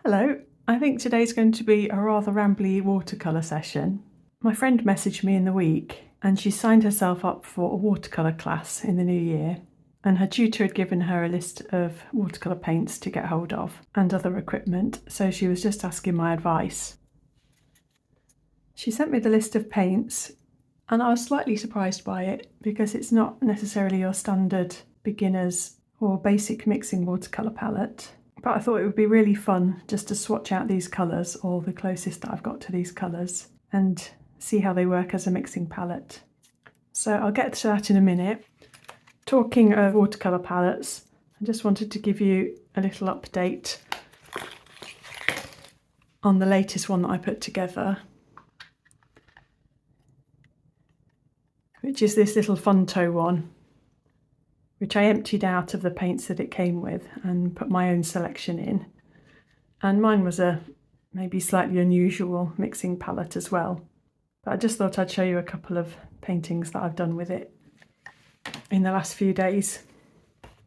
Hello, I think today's going to be a rather rambly watercolour session. My friend messaged me in the week and she signed herself up for a watercolour class in the new year, and her tutor had given her a list of watercolour paints to get hold of and other equipment, so she was just asking my advice. She sent me the list of paints and I was slightly surprised by it because it's not necessarily your standard beginners or basic mixing watercolour palette. But I thought it would be really fun just to swatch out these colours, or the closest that I've got to these colours, and see how they work as a mixing palette. So I'll get to that in a minute. Talking of watercolour palettes, I just wanted to give you a little update on the latest one that I put together, which is this little Funto one, which I emptied out of the paints that it came with and put my own selection in. And mine was a maybe slightly unusual mixing palette as well. But I just thought I'd show you a couple of paintings that I've done with it in the last few days.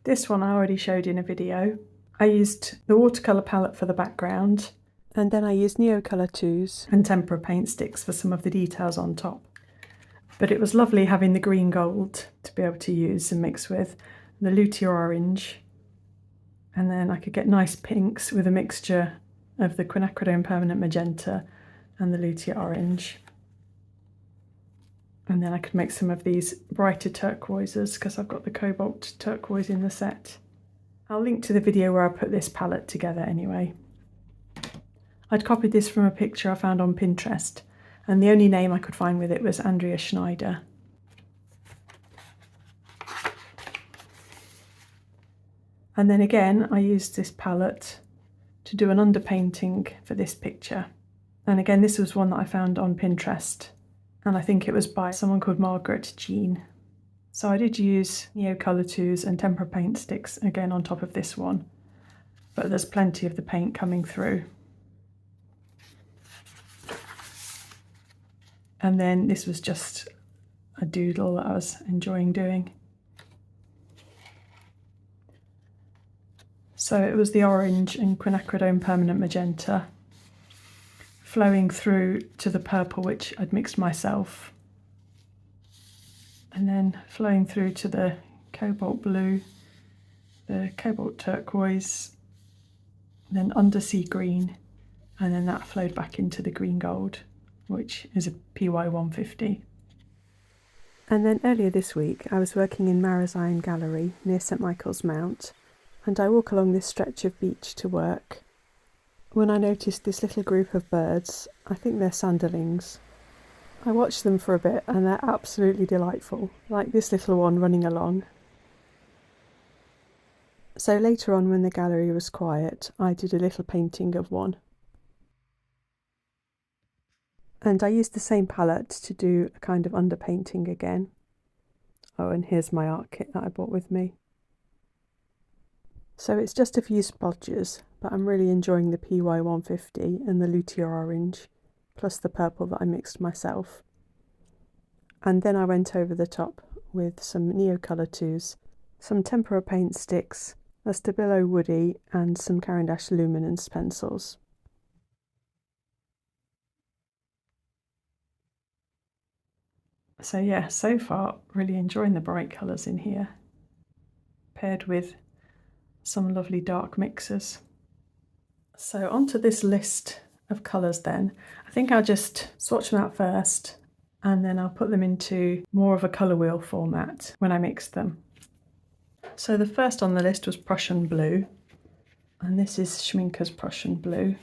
This one I already showed in a video. I used the watercolour palette for the background, and then I used Neocolor 2s and tempera paint sticks for some of the details on top. But it was lovely having the green gold to be able to use and mix with, the Lutea orange, and then I could get nice pinks with a mixture of the quinacridone permanent magenta and the Lutea orange. And then I could make some of these brighter turquoises because I've got the cobalt turquoise in the set. I'll link to the video where I put this palette together anyway. I'd copied this from a picture I found on Pinterest, and the only name I could find with it was Andrea Schneider. And then again, I used this palette to do an underpainting for this picture. And again, this was one that I found on Pinterest, and I think it was by someone called Margaret Jean. So I did use Neocolor 2s and tempera paint sticks again on top of this one, but there's plenty of the paint coming through. And then this was just a doodle that I was enjoying doing. So it was the orange and quinacridone permanent magenta flowing through to the purple, which I'd mixed myself, and then flowing through to the cobalt blue, the cobalt turquoise, then undersea green, and then that flowed back into the green gold, which is a PY 150. And then earlier this week I was working in Marazion Gallery near St Michael's Mount, and I walk along this stretch of beach to work when I noticed this little group of birds. I think they're sanderlings. I watched them for a bit and they're absolutely delightful, like this little one running along. So later on, when the gallery was quiet, I did a little painting of one. And I used the same palette to do a kind of underpainting again. Oh, and here's my art kit that I brought with me. So it's just a few splodges, but I'm really enjoying the PY 150 and the Lutea orange, plus the purple that I mixed myself. And then I went over the top with some Neocolor 2s, some tempera paint sticks, a Stabilo woody, and some Caran d'Ache luminance pencils. So yeah, so far really enjoying the bright colours in here, paired with some lovely dark mixes. So onto this list of colours then. I think I'll just swatch them out first, and then I'll put them into more of a colour wheel format when I mix them. So the first on the list was Prussian blue, and this is Schmincke's Prussian blue.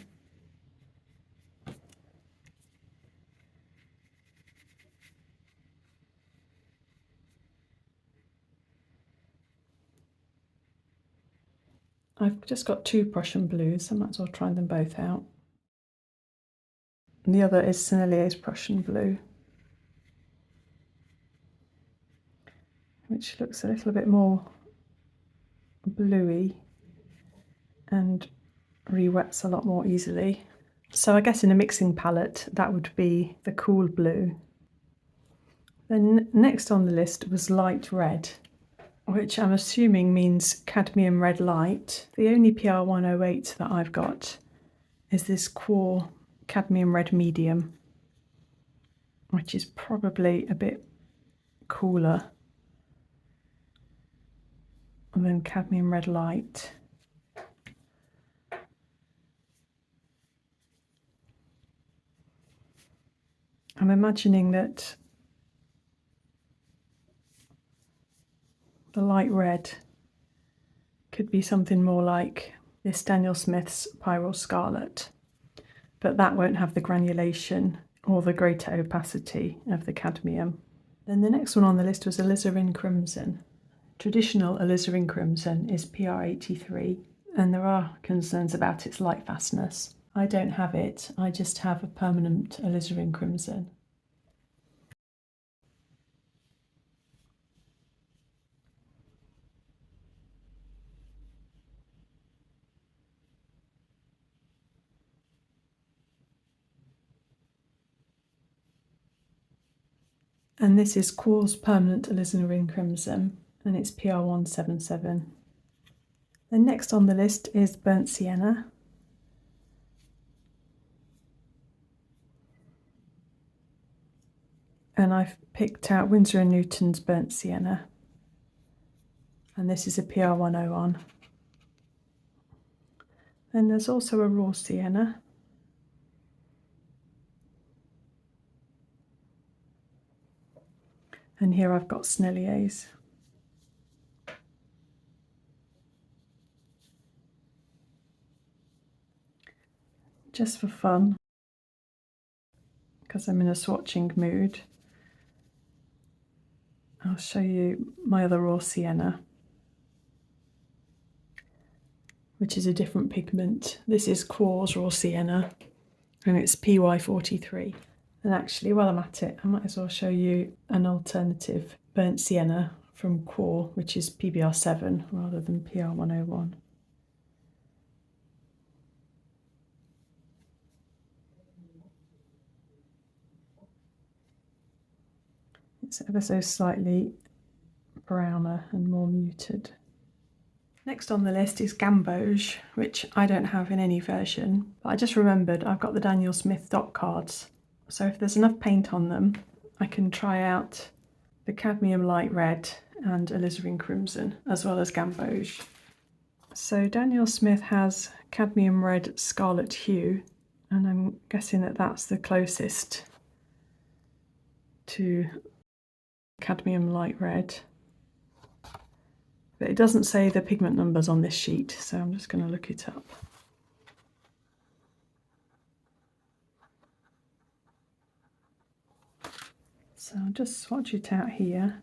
I've just got two Prussian blues, I might as well try them both out. And the other is Sennelier's Prussian blue, which looks a little bit more bluey and re-wets a lot more easily. So I guess in a mixing palette that would be the cool blue. Then next on the list was light red, which I'm assuming means cadmium red light. The only PR 108 that I've got is this QoR Cadmium Red Medium, which is probably a bit cooler than Cadmium Red Light. I'm imagining that the light red could be something more like this Daniel Smith's Pyrrole Scarlet, but that won't have the granulation or the greater opacity of the cadmium. Then the next one on the list was alizarin crimson. Traditional alizarin crimson is PR83, and there are concerns about its light fastness. I don't have it, I just have a permanent alizarin crimson. And this is QoR's permanent alizarin crimson, and it's PR177. Then next on the list is burnt sienna. And I've picked out Winsor & Newton's burnt sienna, and this is a PR101. Then there's also a raw sienna. And here I've got Sennelier's. Just for fun, because I'm in a swatching mood, I'll show you my other raw sienna, which is a different pigment. This is QoR's raw sienna, and it's PY43. And actually, while I'm at it, I might as well show you an alternative burnt sienna from QoR, which is PBR7 rather than PR101. It's ever so slightly browner and more muted. Next on the list is gamboge, which I don't have in any version, but I just remembered I've got the Daniel Smith dot cards. So if there's enough paint on them, I can try out the cadmium light red and alizarin crimson, as well as gamboge. So Daniel Smith has cadmium red scarlet hue, and I'm guessing that that's the closest to cadmium light red. But it doesn't say the pigment numbers on this sheet, so I'm just going to look it up. So I'll just swatch it out here.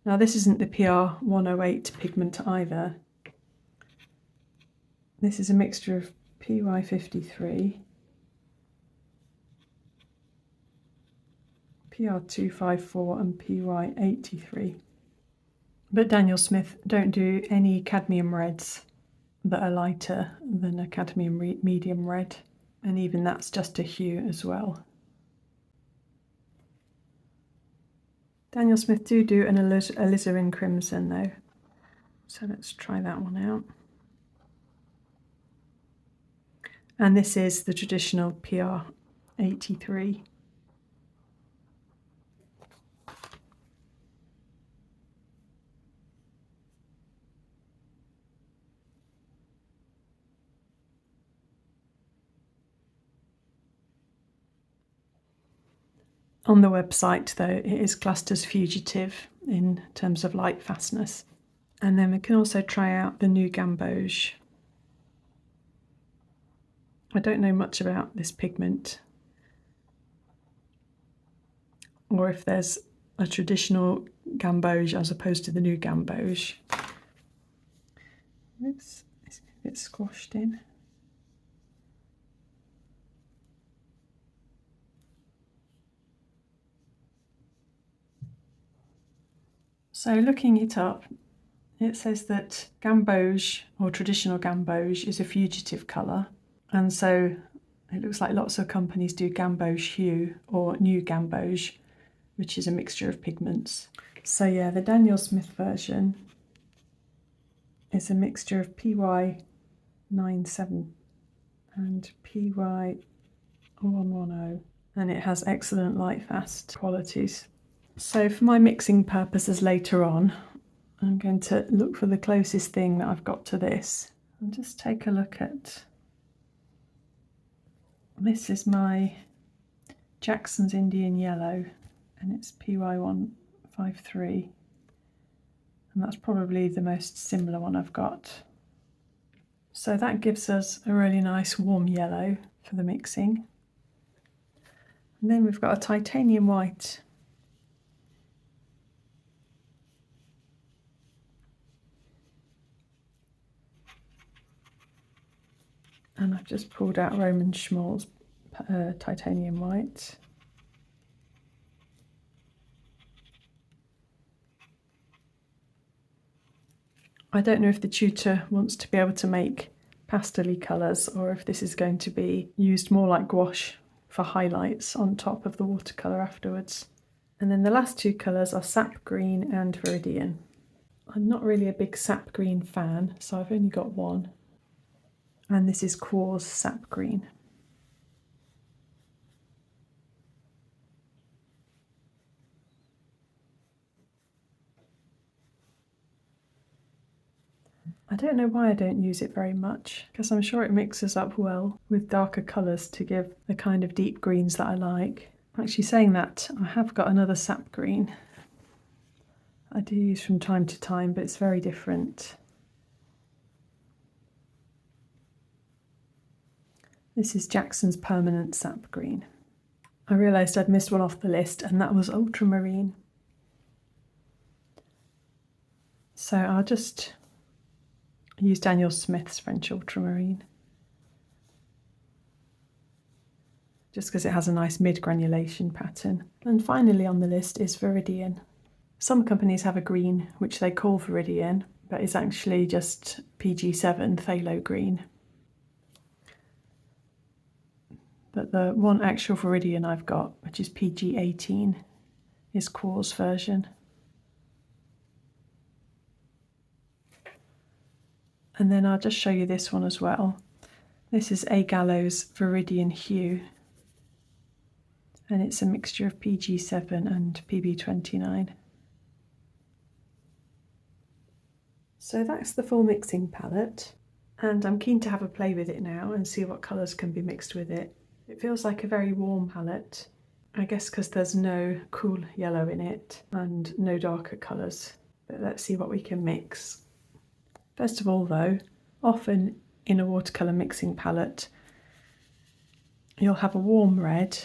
Now this isn't the PR108 pigment either. This is a mixture of PY53, PR254 and PY83. But Daniel Smith don't do any cadmium reds that are lighter than a cadmium medium red, and even that's just a hue as well. Daniel Smith do an alizarin crimson though, so let's try that one out. And this is the traditional PR83. On the website though, it is classed as fugitive in terms of light fastness. And then we can also try out the new gamboge. I don't know much about this pigment, or if there's a traditional gamboge as opposed to the new gamboge. Oops, it's a bit squashed in. So looking it up, it says that gamboge, or traditional gamboge, is a fugitive colour, and so it looks like lots of companies do gamboge hue or new gamboge, which is a mixture of pigments. So yeah, the Daniel Smith version is a mixture of PY97 and PY110, and it has excellent light fast qualities. So for my mixing purposes later on, I'm going to look for the closest thing that I've got to this and just take a look at, this is my Jackson's Indian Yellow, and it's PY153, and that's probably the most similar one I've got. So that gives us a really nice warm yellow for the mixing. And then we've got a titanium white. And I've just pulled out Roman Szmal's titanium white. I don't know if the tutor wants to be able to make pastel-y colours or if this is going to be used more like gouache for highlights on top of the watercolour afterwards. And then the last two colours are Sap Green and Viridian. I'm not really a big Sap Green fan, so I've only got one. And this is QoR's Sap Green. I don't know why I don't use it very much, because I'm sure it mixes up well with darker colours to give the kind of deep greens that I like. Actually, saying that, I have got another Sap Green I do use from time to time, but it's very different. This is Jackson's Permanent Sap Green. I realised I'd missed one off the list, and that was Ultramarine. So I'll just use Daniel Smith's French Ultramarine, just because it has a nice mid-granulation pattern. And finally on the list is Viridian. Some companies have a green which they call Viridian, but it's actually just PG7 phthalo green. But the one actual Viridian I've got, which is PG18, is QoR's version. And then I'll just show you this one as well. This is A. Gallo's Viridian Hue, and it's a mixture of PG7 and PB29. So that's the full mixing palette, and I'm keen to have a play with it now and see what colours can be mixed with it. It feels like a very warm palette, I guess because there's no cool yellow in it and no darker colours, but let's see what we can mix. First of all though, often in a watercolour mixing palette you'll have a warm red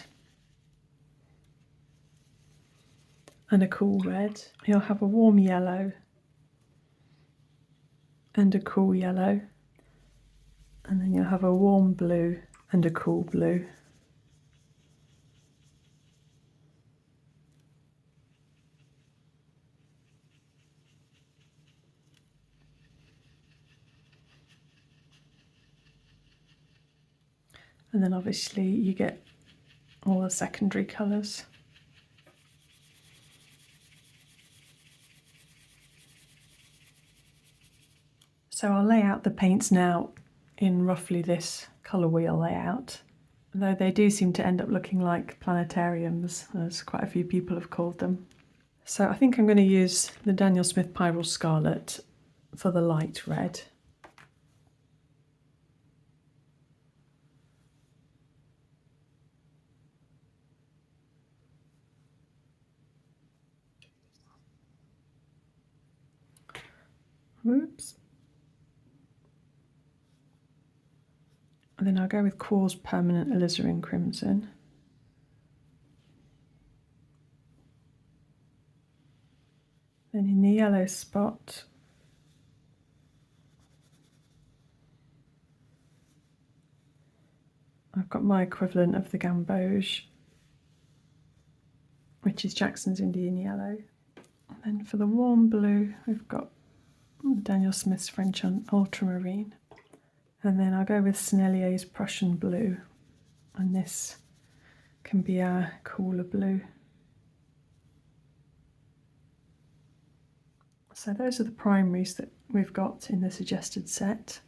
and a cool red. You'll have a warm yellow and a cool yellow, and then you'll have a warm blue and a cool blue. And then obviously you get all the secondary colours. So I'll lay out the paints now in roughly this colour wheel layout, though they do seem to end up looking like planetariums, as quite a few people have called them. So I think I'm going to use the Daniel Smith Pyrrole Scarlet for the light red. Whoops. And then I'll go with QoR's Permanent Alizarin Crimson. Then in the yellow spot, I've got my equivalent of the Gamboge, which is Jackson's Indian Yellow. And then for the warm blue, we've got Daniel Smith's French Ultramarine. And then I'll go with Sennelier's Prussian Blue, and this can be our cooler blue. So those are the primaries that we've got in the suggested set.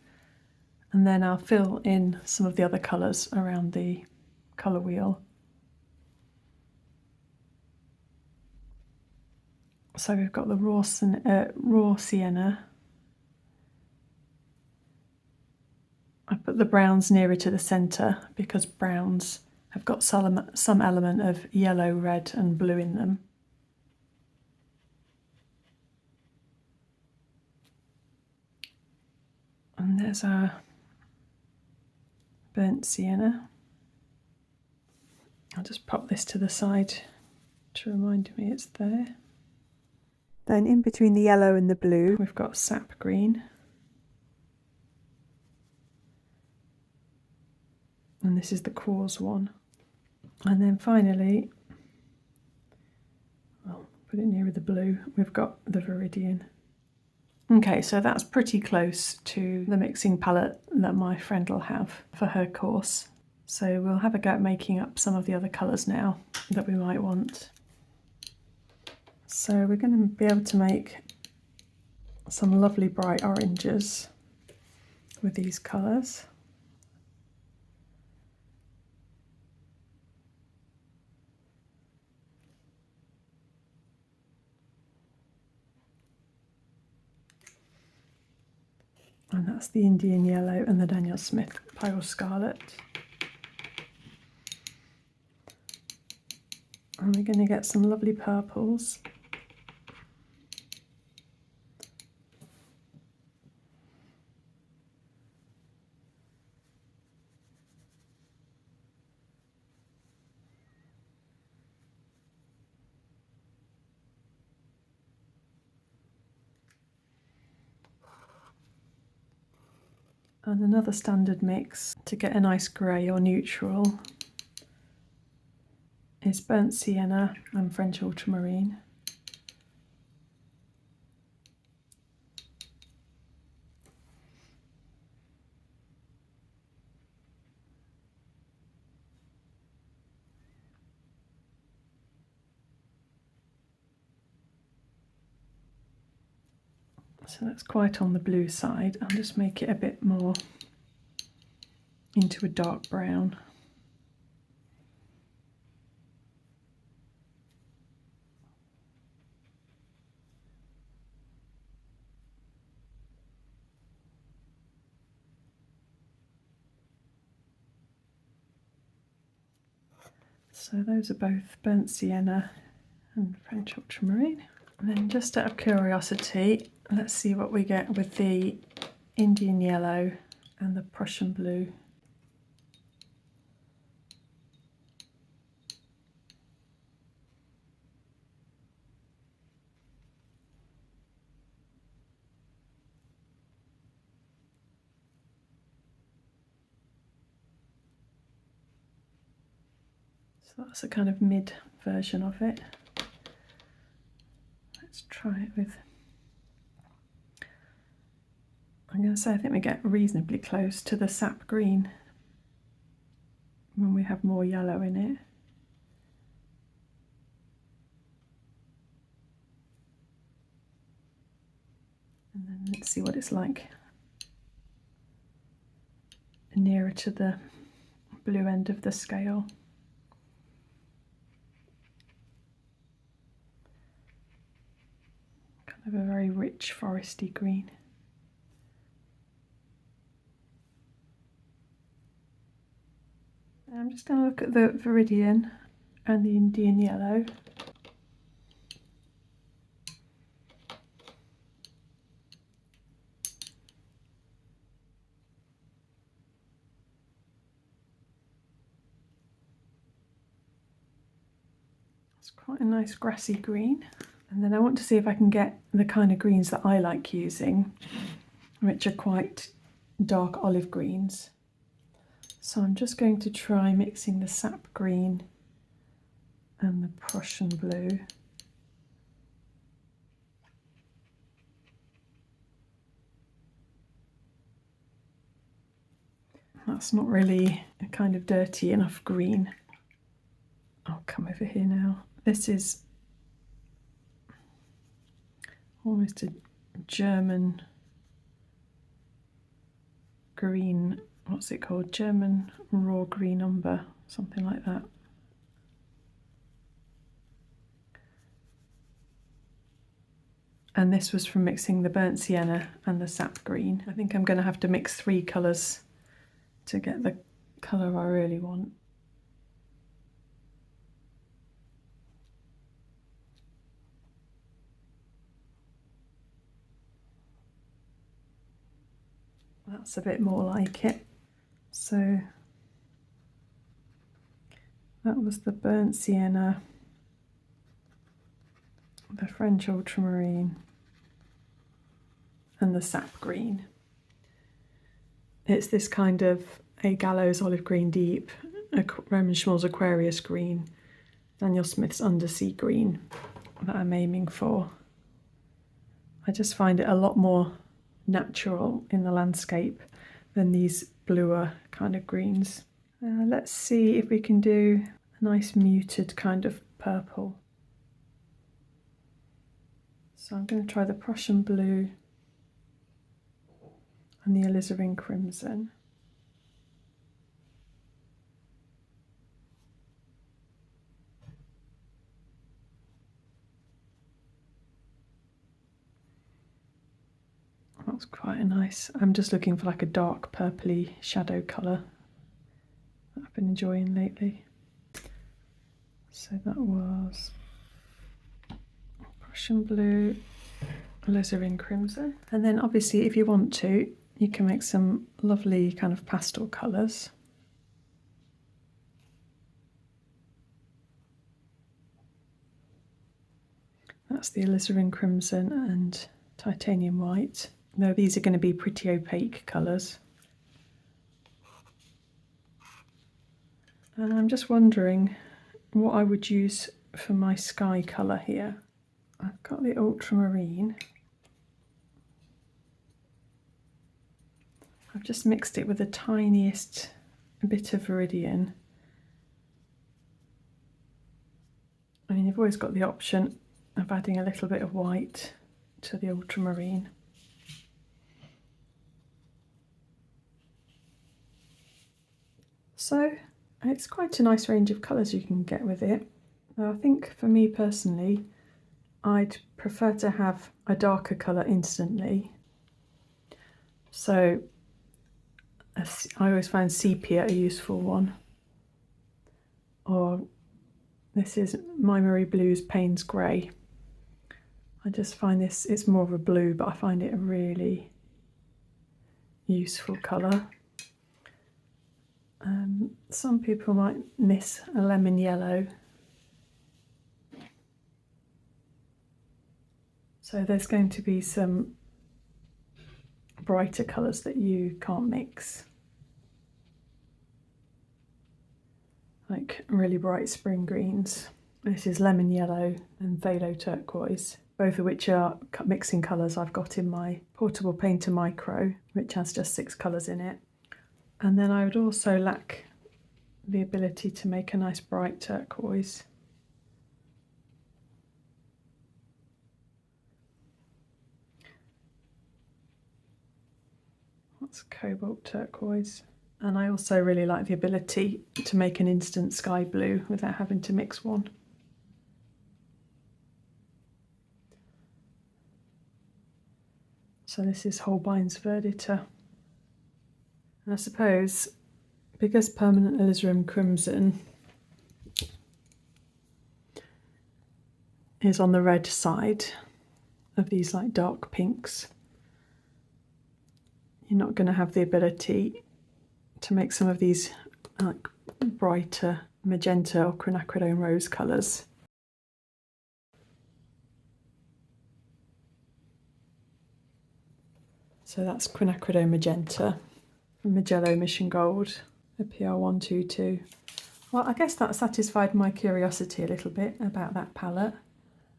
And then I'll fill in some of the other colours around the colour wheel. So we've got the raw sienna. I put the browns nearer to the centre because browns have got some element of yellow, red and blue in them. And there's our burnt sienna. I'll just pop this to the side to remind me it's there. Then in between the yellow and the blue, we've got sap green. And this is the QoR's one. And then finally, I'll put it nearer the blue, we've got the Viridian. Okay, so that's pretty close to the mixing palette that my friend will have for her course. So we'll have a go at making up some of the other colours now that we might want. So we're going to be able to make some lovely bright oranges with these colours. And that's the Indian Yellow and the Daniel Smith Pale Scarlet. And we're going to get some lovely purples. And another standard mix to get a nice grey or neutral is burnt sienna and French ultramarine. So that's quite on the blue side. I'll just make it a bit more into a dark brown. So those are both burnt sienna and French ultramarine. And then just out of curiosity, let's see what we get with the Indian Yellow and the Prussian Blue. So that's a kind of mid version of it. Let's try it with, I'm going to say I think we get reasonably close to the sap green when we have more yellow in it. And then let's see what it's like nearer to the blue end of the scale. Kind of a very rich foresty green. I'm just going to look at the Viridian and the Indian Yellow. It's quite a nice grassy green. And then I want to see if I can get the kind of greens that I like using, which are quite dark olive greens. So I'm just going to try mixing the sap green and the Prussian blue. That's not really a kind of dirty enough green. I'll come over here now. This is almost a German green, what's it called? German raw green umber, something like that. And this was from mixing the burnt sienna and the sap green. I think I'm going to have to mix 3 colours to get the colour I really want. That's a bit more like it. So that was the burnt sienna, the French ultramarine, and the sap green. It's this kind of a Gallo's olive green deep, a Roman Szmal's Aquarius green, Daniel Smith's undersea green that I'm aiming for. I just find it a lot more natural in the landscape than these bluer kind of greens. Let's see if we can do a nice muted kind of purple. So I'm going to try the Prussian blue and the alizarin crimson. That's quite a nice, I'm just looking for like a dark purpley shadow colour that I've been enjoying lately. So that was Prussian blue, alizarin crimson. And then obviously if you want to, you can make some lovely kind of pastel colours. That's the alizarin crimson and titanium white. Now these are going to be pretty opaque colours. And I'm just wondering what I would use for my sky colour here. I've got the ultramarine. I've just mixed it with the tiniest bit of Viridian. I mean, you've always got the option of adding a little bit of white to the ultramarine. So it's quite a nice range of colours you can get with it. Now, I think for me personally, I'd prefer to have a darker colour instantly. So I always find sepia a useful one. Or this is My Marie Blue's Payne's Grey. I just find this, it's more of a blue, but I find it a really useful colour. Some people might miss a lemon yellow. So there's going to be some brighter colours that you can't mix. Like really bright spring greens. This is lemon yellow and phthalo turquoise, both of which are mixing colours I've got in my portable painter micro, which has just 6 colours in it. And then I would also lack the ability to make a nice bright turquoise. That's cobalt turquoise. And I also really like the ability to make an instant sky blue without having to mix one. So this is Holbein's Verdita. And I suppose because permanent alizarin crimson is on the red side of these like dark pinks, you're not going to have the ability to make some of these like brighter magenta or quinacridone rose colours. So that's quinacridone magenta from Mijello Mission Gold, the PR122. Well, I guess that satisfied my curiosity a little bit about that palette.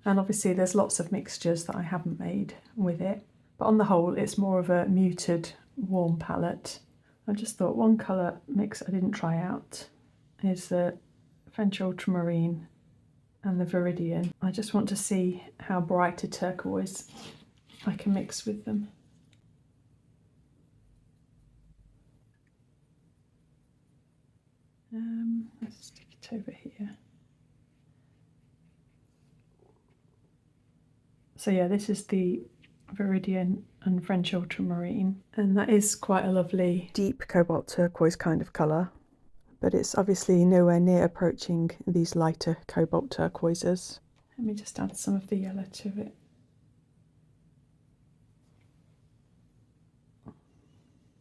And obviously there's lots of mixtures that I haven't made with it. But on the whole, it's more of a muted, warm palette. I just thought one colour mix I didn't try out is the French ultramarine and the Viridian. I just want to see how bright a turquoise I can mix with them. Let's stick it over here. So yeah, this is the Viridian and French Ultramarine, and that is quite a lovely deep cobalt turquoise kind of colour, but it's obviously nowhere near approaching these lighter cobalt turquoises. Let me just add some of the yellow to it.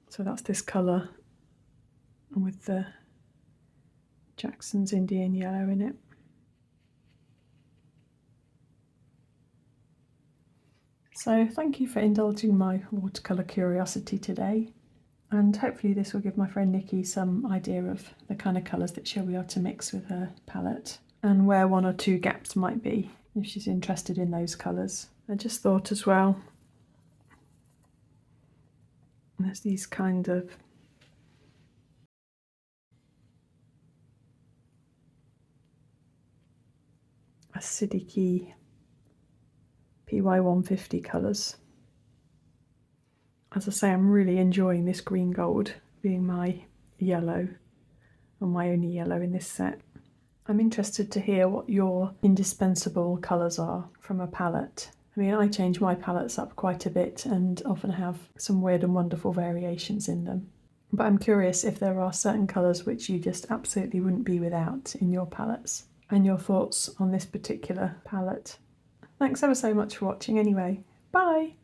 So that's this colour with the Jackson's Indian yellow in it. So thank you for indulging my watercolour curiosity today, and hopefully this will give my friend Nikki some idea of the kind of colours that she'll be able to mix with her palette, and where one or two gaps might be if she's interested in those colours. I just thought as well, there's these kind of acidic-y PY150 colours. As I say, I'm really enjoying this green gold being my yellow, and my only yellow in this set. I'm interested to hear what your indispensable colours are from a palette. I mean, I change my palettes up quite a bit and often have some weird and wonderful variations in them. But I'm curious if there are certain colours which you just absolutely wouldn't be without in your palettes, and your thoughts on this particular palette. Thanks ever so much for watching anyway. Bye!